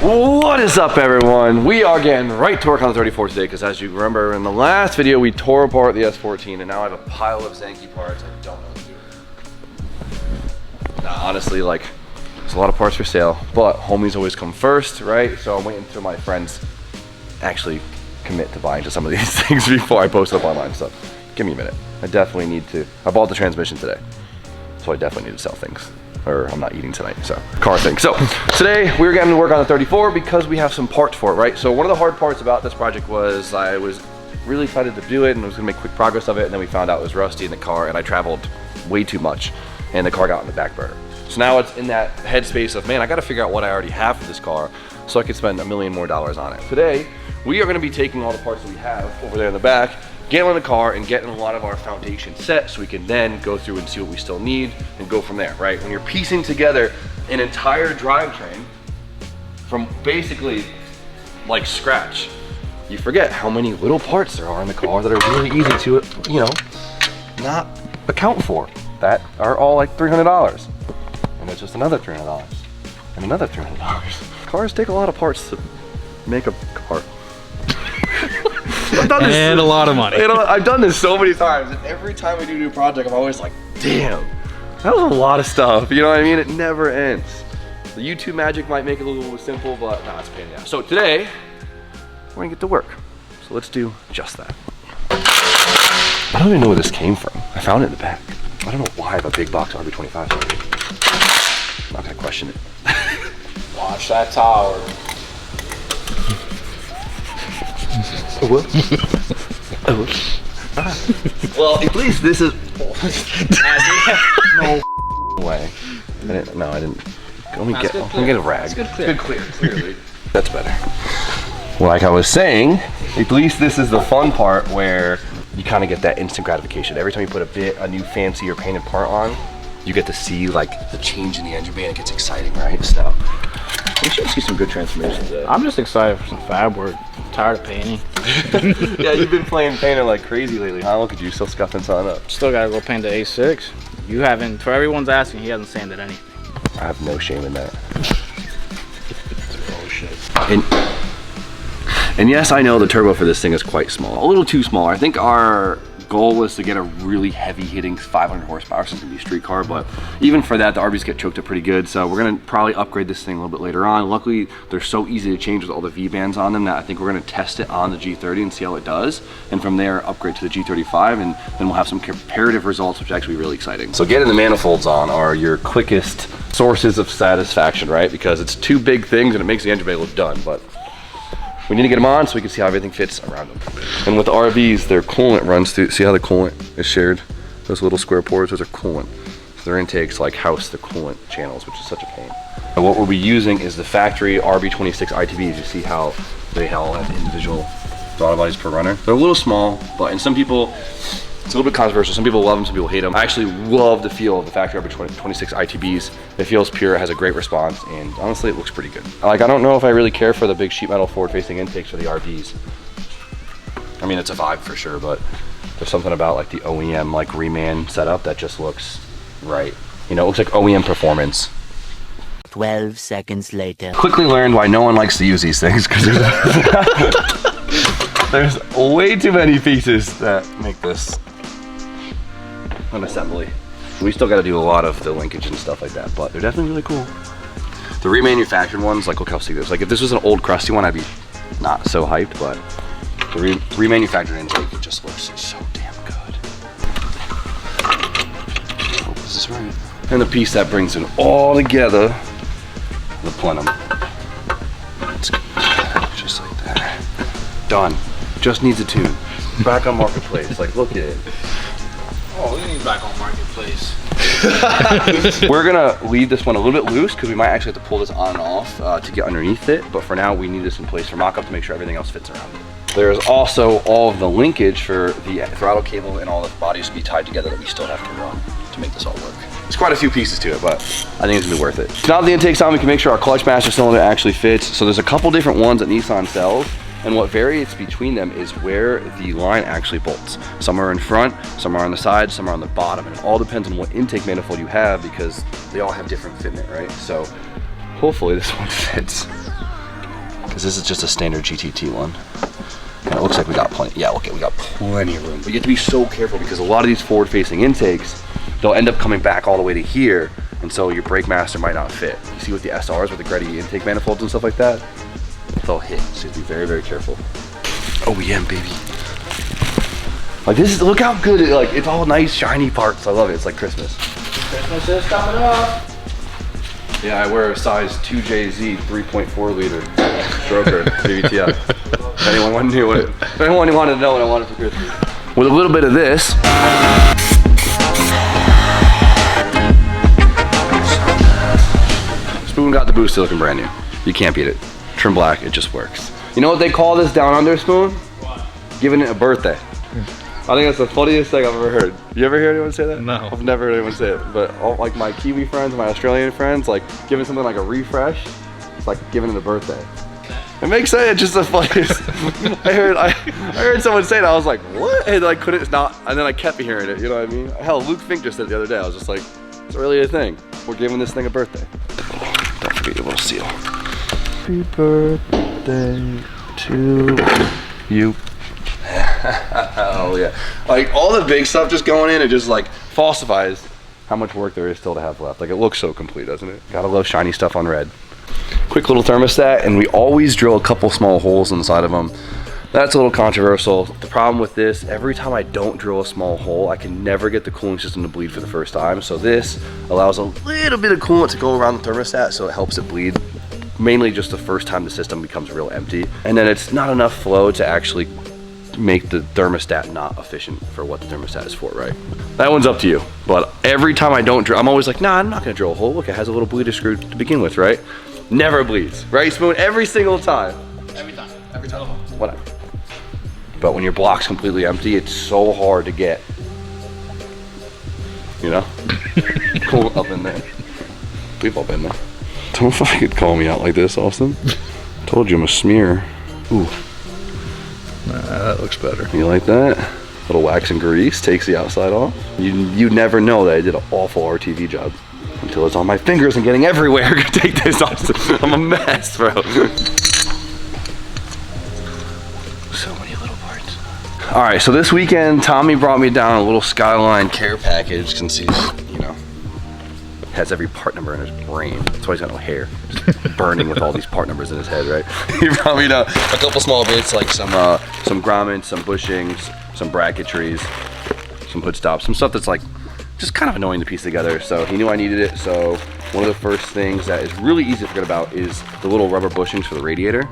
What is up, everyone? We are getting right to work on the 34 today because, as you remember in the last video, we tore apart the S14 and now I have a pile of Zanky parts I don't know what to do with. Now, honestly, like, there's a lot of parts for sale, but homies always come first, right? So I'm waiting until my friends actually commit to buying to some of these things before I post it up online. So give me a minute. I definitely need to. I bought the transmission today, so I definitely need to sell things. Or I'm not eating tonight, so car thing. So today we're getting to work on the 34 because we have some parts for it, right? So one of the hard parts about this project was I was really excited to do it and I was gonna make quick progress of it, and then we found out it was rusty in the car and I traveled way too much and the car got on the back burner. So now it's in that headspace of, man, I gotta figure out what I already have for this car so I can spend $1 million more on it. Today, we are gonna be taking all the parts that we have over there in the back, getting in the car and getting a lot of our foundation set so we can then go through and see what we still need and go from there, right? When you're piecing together an entire drivetrain from basically like scratch, you forget how many little parts there are in the car that are really easy to, you know, not account for, that are all like $300. And it's just another $300 and another $300. Cars take a lot of parts to make a car. I've done this and a lot of money. I've done this so many times, and every time I do a new project, I'm always like, damn, that was a lot of stuff. You know what I mean? It never ends. The YouTube magic might make it a little more simple, but nah, it's a pain in the ass. So today, we're gonna get to work. So let's do just that. I don't even know where this came from. I found it in the back. I don't know why I have a big box of RB25. I'm not gonna question it. Watch that tower. Well, at least this is. No way. I didn't. Let me get a rag. It's good clear. Clearly. That's better. Well, like I was saying, at least this is the fun part where you kind of get that instant gratification. Every time you put a new fancy or painted part on, you get to see like the change in the engine bay and it gets exciting, right? So we should see some good transformations there. I'm just excited for some fab work. I'm tired of painting. Yeah, you've been playing painter like crazy lately, huh? Look at you, still scuffing something up. Still gotta go paint the A6. You haven't, for everyone's asking, he hasn't sanded anything. I have no shame in that. Oh shit. And yes, I know the turbo for this thing is quite small. A little too small. I think our goal was to get a really heavy hitting 500 horsepower, so it's gonna be a street car, but even for that, the RBs get choked up pretty good, so we're gonna probably upgrade this thing a little bit later on. Luckily, they're so easy to change with all the V-bands on them that I think we're gonna test it on the G30 and see how it does, and from there, upgrade to the G35, and then we'll have some comparative results, which will actually be really exciting. So getting the manifolds on are your quickest sources of satisfaction, right? Because it's two big things and it makes the engine bay look done, but we need to get them on so we can see how everything fits around them. And with the RVs, their coolant runs through, see how the coolant is shared? Those little square pores, those are coolant. So their intakes like house the coolant channels, which is such a pain. And what we'll be using is the factory RB26 ITBs. You see how they all have individual throttle bodies per runner. They're a little small, but and some people, it's a little bit controversial. Some people love them, some people hate them. I actually love the feel of the factory RB26 ITBs. It feels pure, it has a great response, and honestly, it looks pretty good. Like, I don't know if I really care for the big sheet metal forward-facing intakes for the RBs. I mean, it's a vibe for sure, but there's something about like the OEM like reman setup that just looks right. You know, it looks like OEM performance. 12 seconds later. Quickly learned why no one likes to use these things, because there's way too many pieces that make this an assembly. We still got to do a lot of the linkage and stuff like that, but they're definitely really cool. The remanufactured ones, like look how sleek it is. Like if this was an old crusty one, I'd be not so hyped, but the remanufactured intake, it just looks so damn good. Hope this is right. And the piece that brings it all together, the plenum. Let's go. Just like that. Done. Just needs a tune. Back on marketplace. Like look at it. Oh, we need back on marketplace. We're gonna leave this one a little bit loose because we might actually have to pull this on and off to get underneath it, but for now we need this in place for mock-up to make sure everything else fits around it. There's also all of the linkage for the throttle cable and all the bodies to be tied together that we still have to run to make this all work. There's quite a few pieces to it, but I think it's gonna be worth it. Now that the intake's on, we can make sure our clutch master cylinder actually fits. So there's a couple different ones that Nissan sells, and what varies between them is where the line actually bolts. Some are in front, some are on the side, some are on the bottom, and it all depends on what intake manifold you have because they all have different fitment, right? So hopefully this one fits. because this is just a standard GTT one. And it looks like we got plenty. Yeah, okay, we got plenty of room. But you have to be so careful because a lot of these forward-facing intakes, they'll end up coming back all the way to here, and so your brake master might not fit. You see with the SRs, with the Gretty intake manifolds and stuff like that, they'll hit. So you have to be very, very careful. OEM, baby. Like this is, look how good it, like it's all nice, shiny parts. I love it. It's like Christmas. Christmas is coming up. Yeah, I wear a size 2JZ 3.4 liter stroker VVTI. If anyone wanted to know if anyone wanted to know what I wanted for Christmas. With a little bit of this. Spoon got the booster looking brand new. You can't beat it. Trim black, it just works. You know what they call this down under, Spoon? What? Giving it a birthday. I think that's the funniest thing I've ever heard. You ever hear anyone say that? No. I've never heard anyone say it, but all like my Kiwi friends, my Australian friends, like giving something like a refresh, it's like giving it a birthday. It makes sense. It's just the funniest. I heard someone say it. I was like, what? And I couldn't not. And then I kept hearing it. You know what I mean? Hell, Luke Fink just said it the other day. I was just like, it's really a thing. We're giving this thing a birthday. Don't forget your little seal. Happy birthday to you. Oh yeah. Like all the big stuff just going in, it just like falsifies how much work there is still to have left. Like it looks so complete, doesn't it? Gotta love shiny stuff on red. Quick little thermostat, and we always drill a couple small holes inside of them. That's a little controversial. The problem with this, every time I don't drill a small hole, I can never get the cooling system to bleed for the first time. So this allows a little bit of coolant to go around the thermostat, so it helps it bleed. Mainly just the first time the system becomes real empty. And then it's not enough flow to actually make the thermostat not efficient for what the thermostat is for, right? That one's up to you. But every time I don't drill, I'm always like, nah, I'm not gonna drill a hole. Look, it has a little bleeder screw to begin with, right? Never bleeds, right, Spoon? Every single time. Every time. Every time. Whatever. But when your block's completely empty, it's so hard to get, you know, cool up in there. We've all been there. Don't fucking call me out like this, Austin. Told you I'm a smear. Ooh. Nah, that looks better. You like that? Little wax and grease takes the outside off. You never know that I did an awful RTV job until it's on my fingers and getting everywhere. Take this, Austin. I'm a mess, bro. So many little parts. All right, so this weekend, Tommy brought me down a little Skyline care package since he's, you know, has every part number in his brain. That's why he's got no hair. Just burning with all these part numbers in his head, right? He brought me down a couple small bits like some grommets, some bushings, some bracketries, some hood stops, some stuff that's like just kind of annoying to piece together. So he knew I needed it. So one of the first things that is really easy to forget about is the little rubber bushings for the radiator.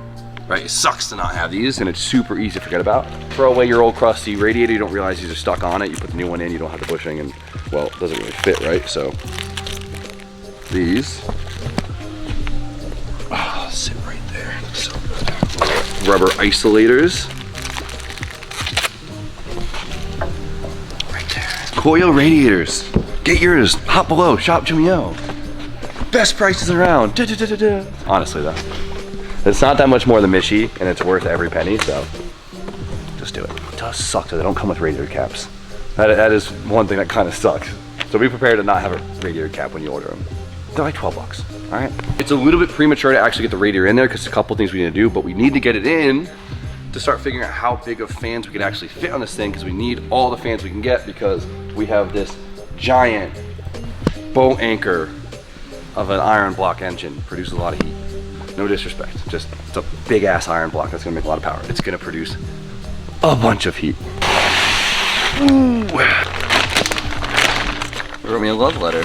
Right, it sucks to not have these, and it's super easy to forget about. Throw away your old crusty radiator, you don't realize these are stuck on it. You put the new one in, you don't have the bushing, and well, it doesn't really fit, right? So these sit right there. So rubber isolators right there. Koyo radiators, get yours. Hop below, shop Jimmy O. Best prices around. Da, da, da, da, da. Honestly though, it's not that much more than Mishi, and it's worth every penny. So just do it. It does suck that they don't come with radiator caps. That is one thing that kind of sucks. So be prepared to not have a radiator cap when you order them. They're like 12 bucks, all right? It's a little bit premature to actually get the radiator in there because a couple things we need to do, but we need to get it in to start figuring out how big of fans we can actually fit on this thing, because we need all the fans we can get because we have this giant boat anchor of an iron block engine. Produces a lot of heat. No disrespect, just it's a big ass iron block that's gonna make a lot of power. It's gonna produce a bunch of heat. Ooh. Wrote me a love letter.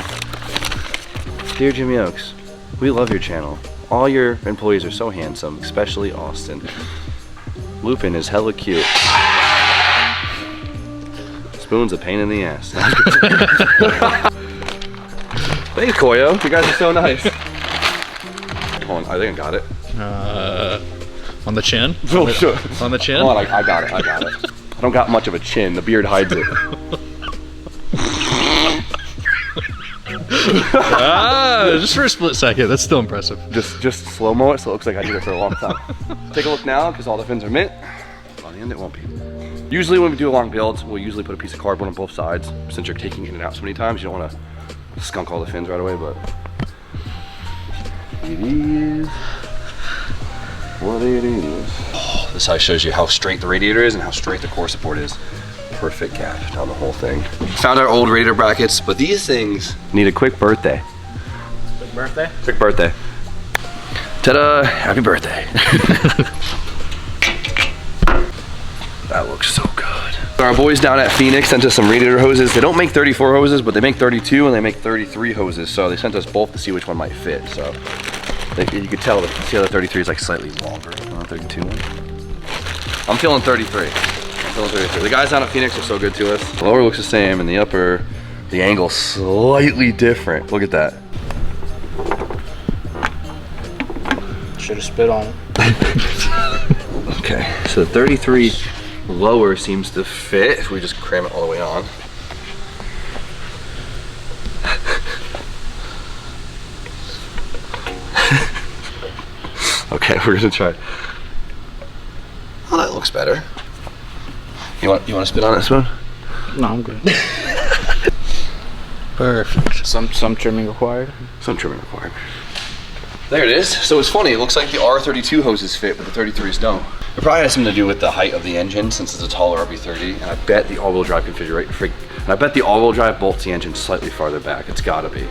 Dear Jimmy Oaks, we love your channel. All your employees are so handsome, especially Austin. Lupin is hella cute. Spoon's a pain in the ass. Thanks, Koyo. You guys are so nice. Hold on, I think I got it. On the chin? Oh, sure. On the chin? Hold on, I got it. I don't got much of a chin. The beard hides it. Just for a split second. That's still impressive. Just slow-mo it so it looks like I did it for a long time. Take a look now, because all the fins are mint. On the end, it won't be. Usually when we do a long build, we'll usually put a piece of cardboard on both sides. Since you're taking it in and out so many times, you don't want to skunk all the fins right away, but it is What it is. Oh, this how shows you how straight the radiator is and how straight the core support is. Perfect cap down the whole thing. Found our old radiator brackets, but these things need a quick birthday. Quick birthday? Quick birthday. Ta-da! Happy birthday. That looks so good. Our boys down at Phoenix sent us some radiator hoses. They don't make 34 hoses, but they make 32 and they make 33 hoses. So they sent us both to see which one might fit. So you could tell that the other 33 is like slightly longer than the 32 one. I'm feeling 33. The guys down at Phoenix are so good to us. The lower looks the same and the upper, the angle's slightly different. Look at that. Should have spit on it. Okay, so the 33 lower seems to fit if we just cram it all the way on. Okay, we're gonna try. Oh, that looks better. You want to spit on it, Spoon? No, I'm good. Perfect. Some trimming required. Some trimming required. There it is. So it's funny, it looks like the R32 hoses fit, but the 33s don't. It probably has something to do with the height of the engine since it's a taller RB30, and I bet the all-wheel drive configuration, and I bet the all-wheel drive bolts the engine slightly farther back. It's gotta be.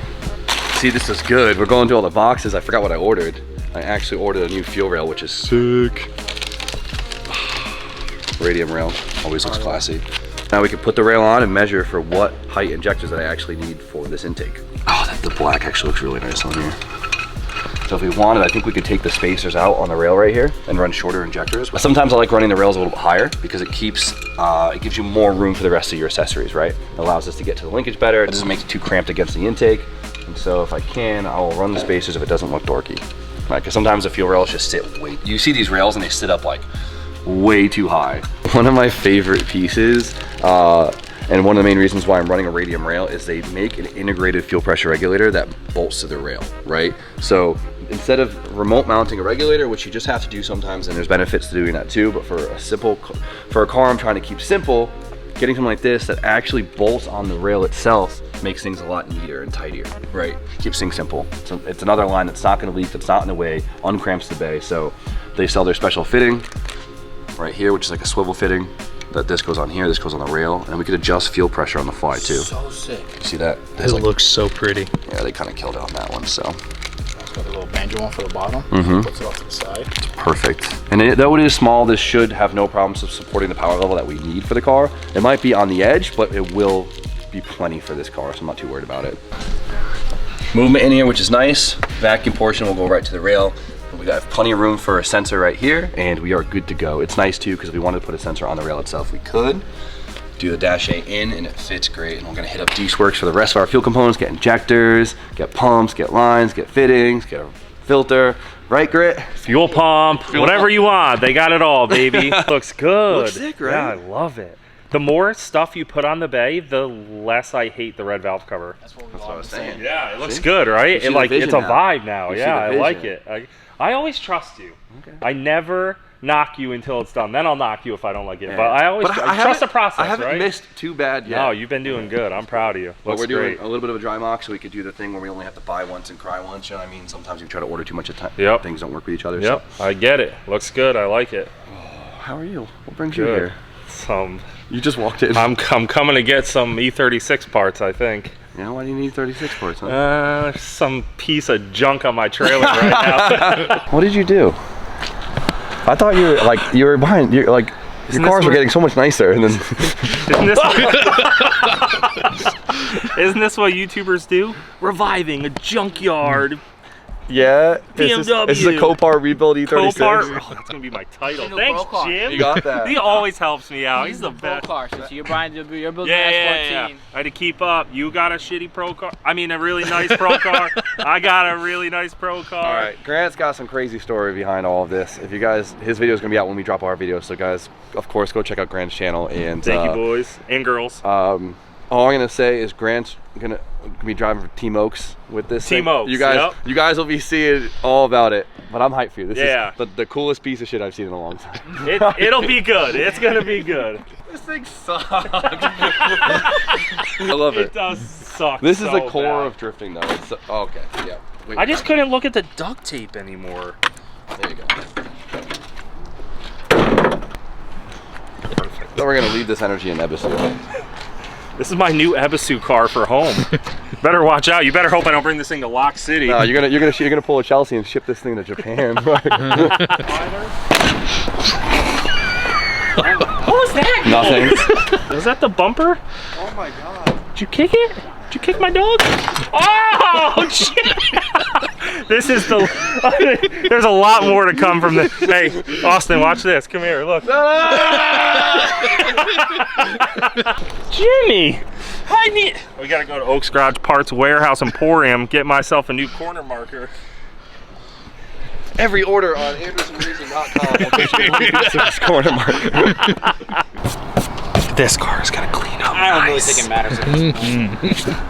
See, this is good. We're going through all the boxes. I forgot what I ordered. I actually ordered a new fuel rail, which is sick. Radium rail, always looks classy. Now we can put the rail on and measure for what height injectors that I actually need for this intake. Oh, the black actually looks really nice on here. So if we wanted, I think we could take the spacers out on the rail right here and run shorter injectors. But sometimes I like running the rails a little bit higher because it keeps, it gives you more room for the rest of your accessories, right? It allows us to get to the linkage better. It doesn't make it too cramped against the intake. And so if I can, I will run the spacers if it doesn't look dorky. Right, because sometimes the fuel rails just sit way, you see these rails and they sit up like way too high. One of my favorite pieces, and one of the main reasons why I'm running a radium rail is they make an integrated fuel pressure regulator that bolts to the rail, right? So instead of remote mounting a regulator, which you just have to do sometimes, and there's benefits to doing that too, but for a car I'm trying to keep simple, getting something like this that actually bolts on the rail itself makes things a lot neater and tidier, right? Keeps things simple. So it's another line that's not gonna leak, that's not in the way, uncramps the bay. So they sell their special fitting right here, which is like a swivel fitting. That this goes on here, this goes on the rail, and we could adjust fuel pressure on the fly too. So sick. You see that? It looks so pretty. Yeah, they kind of killed it on that one, so. It's got a little banjo one for the bottom. Puts it off to the side. Perfect. And though it is small, this should have no problems of supporting the power level that we need for the car. It might be on the edge, but it will be plenty for this car, so I'm not too worried about it. Movement in here, which is nice. Vacuum portion will go right to the rail. We have plenty of room for a sensor right here, and we are good to go. It's nice too, because if we wanted to put a sensor on the rail itself, we could. Do the dash A in, and it fits great. And we're gonna hit up D-Works for the rest of our fuel components, get injectors, get pumps, get lines, get fittings, get a filter. Right, Grit? Fuel pump, whatever you want. They got it all, baby. Looks good. Looks sick, right? Yeah, I love it. The more stuff you put on the bay, the less I hate the red valve cover. That's what, That's what I was saying. Yeah, it looks good, right? You see the vision It's a now. vibe now. You see Yeah, the I like vision. it. I always trust you. Okay. I never knock you until it's done. Then I'll knock you if I don't like it. But I always I trust the process, I haven't right? missed too bad yet. No, you've been doing good. I'm proud of you. But Looks we're doing great. a little bit of a dry mock, so we could do the thing where we only have to buy once and cry once. You know what I mean? Sometimes you try to order too much at time. Yep. Things don't work with each other. Yep, I get it. Looks good. I like it. So. How are you? What brings you Good. here? Some. You just walked in. I'm coming to get some E36 parts, I think. Yeah, why do you need 36 parts? Huh? Some piece of junk on my trailer right now. What did you do? I thought you were behind. You're like your cars were getting so much nicer, and then Isn't this what YouTubers do? Reviving a junkyard. yeah, BMW. This is a Copart rebuild E36. Copart. Oh, that's gonna be my title. New Thanks, Pro car. Jim. You got that. He always helps me out. He's the Pro best. car, so you're building Yeah, an yeah. S14. I had to keep up. You got a shitty pro car. I mean, a really nice pro car. I got a really nice pro car. All right, Grant's got some crazy story behind all of this. If you guys, his video is gonna be out when we drop our video. So guys, of course, go check out Grant's channel. And Thank you, boys and girls. all I'm gonna say is Grant's gonna be driving for Team Oaks with this. Team thing. Oaks, You guys, yep. you guys will be seeing all about it. But I'm hyped for you. This Yeah. is the coolest piece of shit I've seen in a long time. It'll be good. It's gonna be good. This thing sucks. I love It it. does suck. This is the so core bad. of drifting, though. It's okay. Yeah. Wait, I just couldn't look at the duct tape anymore. there you go. thought we were gonna leave this energy in Ebisu. This is my new Ebisu car for home. Better watch out. You better hope I don't bring this thing to Lock City. No, you're gonna pull a Chelsea and ship this thing to Japan. What was that? Nothing. Was that the bumper? Oh my god. Did you kick it? Did you kick my dog? Oh shit! This is the. There's a lot more to come from this. Hey, Austin, watch this. Come here. Look. Jimmy, I need. We gotta go to Oaks Garage Parts Warehouse Emporium. Get myself a new corner marker. Every order on AndersonRacing.com will get you this corner marker. This car is gonna clean up. I don't really think it matters.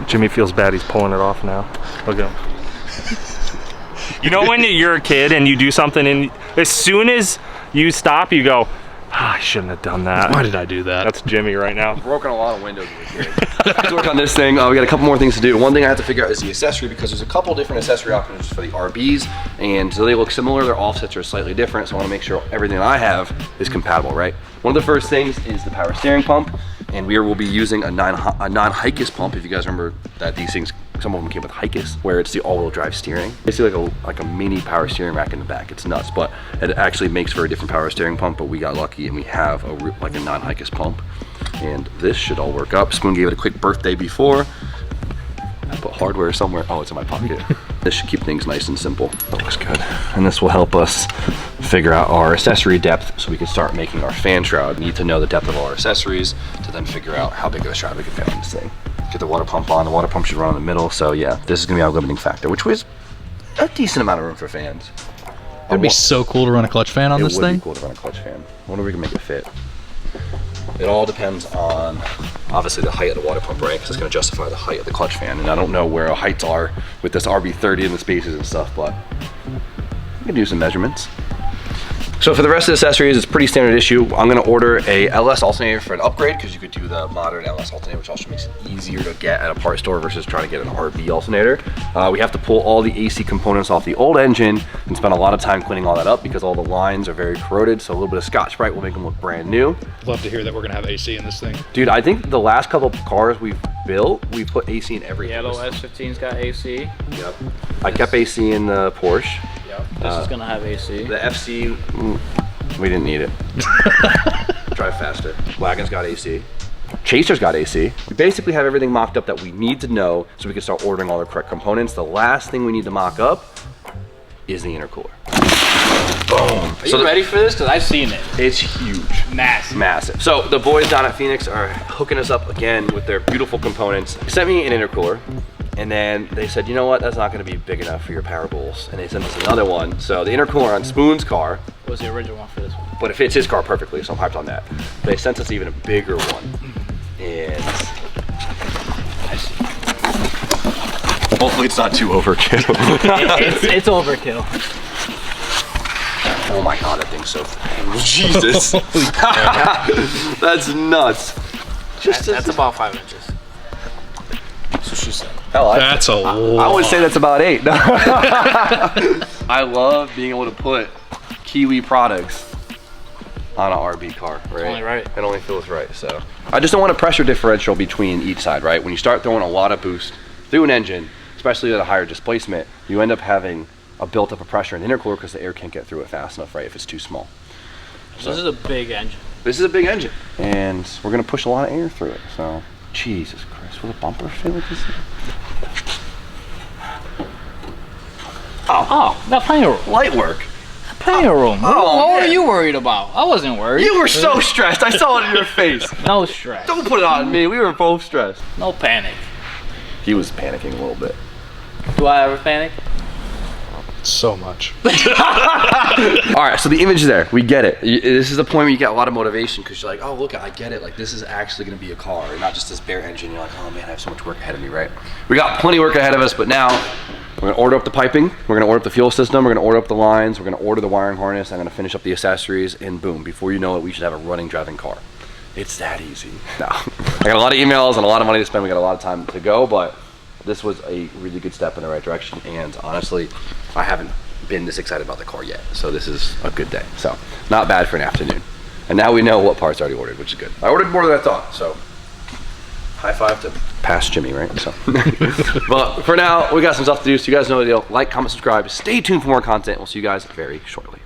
Jimmy feels bad. He's pulling it off now. Look at him. You know when you're a kid and you do something and as soon as you stop, you go, I shouldn't have done that. Why did I do that? That's Jimmy right now. Broken a lot of windows as a kid. To work on this thing, we got a couple more things to do. One thing I have to figure out is the accessory because there's a couple different accessory options for the RBs, and so they look similar. Their offsets are slightly different, so I want to make sure everything I have is compatible, right? One of the first things is the power steering pump, and we will be using a non-Hikis pump. If you guys remember that these things, some of them came with Hikis, where it's the all-wheel drive steering. Basically like a mini power steering rack in the back. It's nuts, but it actually makes for a different power steering pump, but we got lucky and we have like a non-Hikis pump. And this should all work up. Spoon gave it a quick birthday before. I put hardware somewhere. Oh, it's in my pocket. This should keep things nice and simple. That looks good. And this will help us figure out our accessory depth so we can start making our fan shroud. We need to know the depth of all our accessories to then figure out how big of a shroud we can fit on this thing. Get the water pump on. The water pump should run in the middle. So yeah, this is gonna be our limiting factor, which was a decent amount of room for fans. It'd be so cool to run a clutch fan on this It would thing. be cool to run a clutch fan. I wonder if we can make it fit. It all depends on, obviously, the height of the water pump, right? Because it's going to justify the height of the clutch fan. And I don't know where our heights are with this RB30 and the spaces and stuff, but we can do some measurements. So for the rest of the accessories, it's pretty standard issue. I'm going to order a LS alternator for an upgrade because you could do the modern LS alternator, which also makes it easier to get at a parts store versus trying to get an RB alternator. We have to pull all the AC components off the old engine and spend a lot of time cleaning all that up because all the lines are very corroded. So a little bit of Scotch-Brite will make them look brand new. Love to hear that we're gonna have AC in this thing. Dude, I think the last couple of cars we've built, we put AC in everything. Yellow S15's got AC. Yep. I kept AC in the Porsche. Yep. This is gonna have AC. The FC, we didn't need it. Drive faster. Wagon's got AC. Chaser's got AC. We basically have everything mocked up that we need to know so we can start ordering all the correct components. The last thing we need to mock up is the intercooler. Boom. Are you ready for this? Because I've seen it. It's huge. Massive. Massive. So the boys down at Phoenix are hooking us up again with their beautiful components. They sent me an intercooler. And then they said, you know what, that's not gonna be big enough for your power bowls. And they sent us another one. So the intercooler on Spoon's car was the original one for this one. but it fits his car perfectly, so I'm hyped on that. They sent us even a bigger one. And hopefully it's not too overkill. it's overkill. Oh my god, that thing's so Jesus. That's nuts. That's about 5 inches. That's what she said. Hell, That's a lot. I would say that's about 8. I love being able to put Kiwi products on an RB car, right? Only right. It only feels right, so. I just don't want a pressure differential between each side, right? When you start throwing a lot of boost through an engine, especially at a higher displacement, you end up having a built-up of pressure in the intercooler because the air can't get through it fast enough, right, if it's too small. So this is a big engine. This is a big engine, and we're gonna push a lot of air through it, so. Jesus Christ, will the bumper feel like this? Oh, got plenty of room. Light work. Plenty of room. Oh, what were man. you worried about? I wasn't worried. You were so stressed, I saw it in your face. No stress. Don't put it on me, we were both stressed. No panic. He was panicking a little bit. Do I ever panic? So much. All right, so the image is there. We get it. This is the point where you get a lot of motivation because you're like, oh, look, I get it. Like, this is actually going to be a car, not just this bare engine. You're like, oh, man, I have so much work ahead of me, right? We got plenty of work ahead of us, but now we're going to order up the piping. We're going to order up the fuel system. We're going to order up the lines. We're going to order the wiring harness. I'm going to finish up the accessories, and boom, before you know it, we should have a running, driving car. It's that easy. No. I got a lot of emails and a lot of money to spend. We got a lot of time to go, but this was a really good step in the right direction, and honestly, I haven't been this excited about the car yet, so this is a good day. So, not bad for an afternoon. And now we know what parts I already ordered, which is good. I ordered more than I thought, so high five to past Jimmy, right? So, but for now, we got some stuff to do, so you guys know the deal. Like, comment, subscribe. Stay tuned for more content. We'll see you guys very shortly.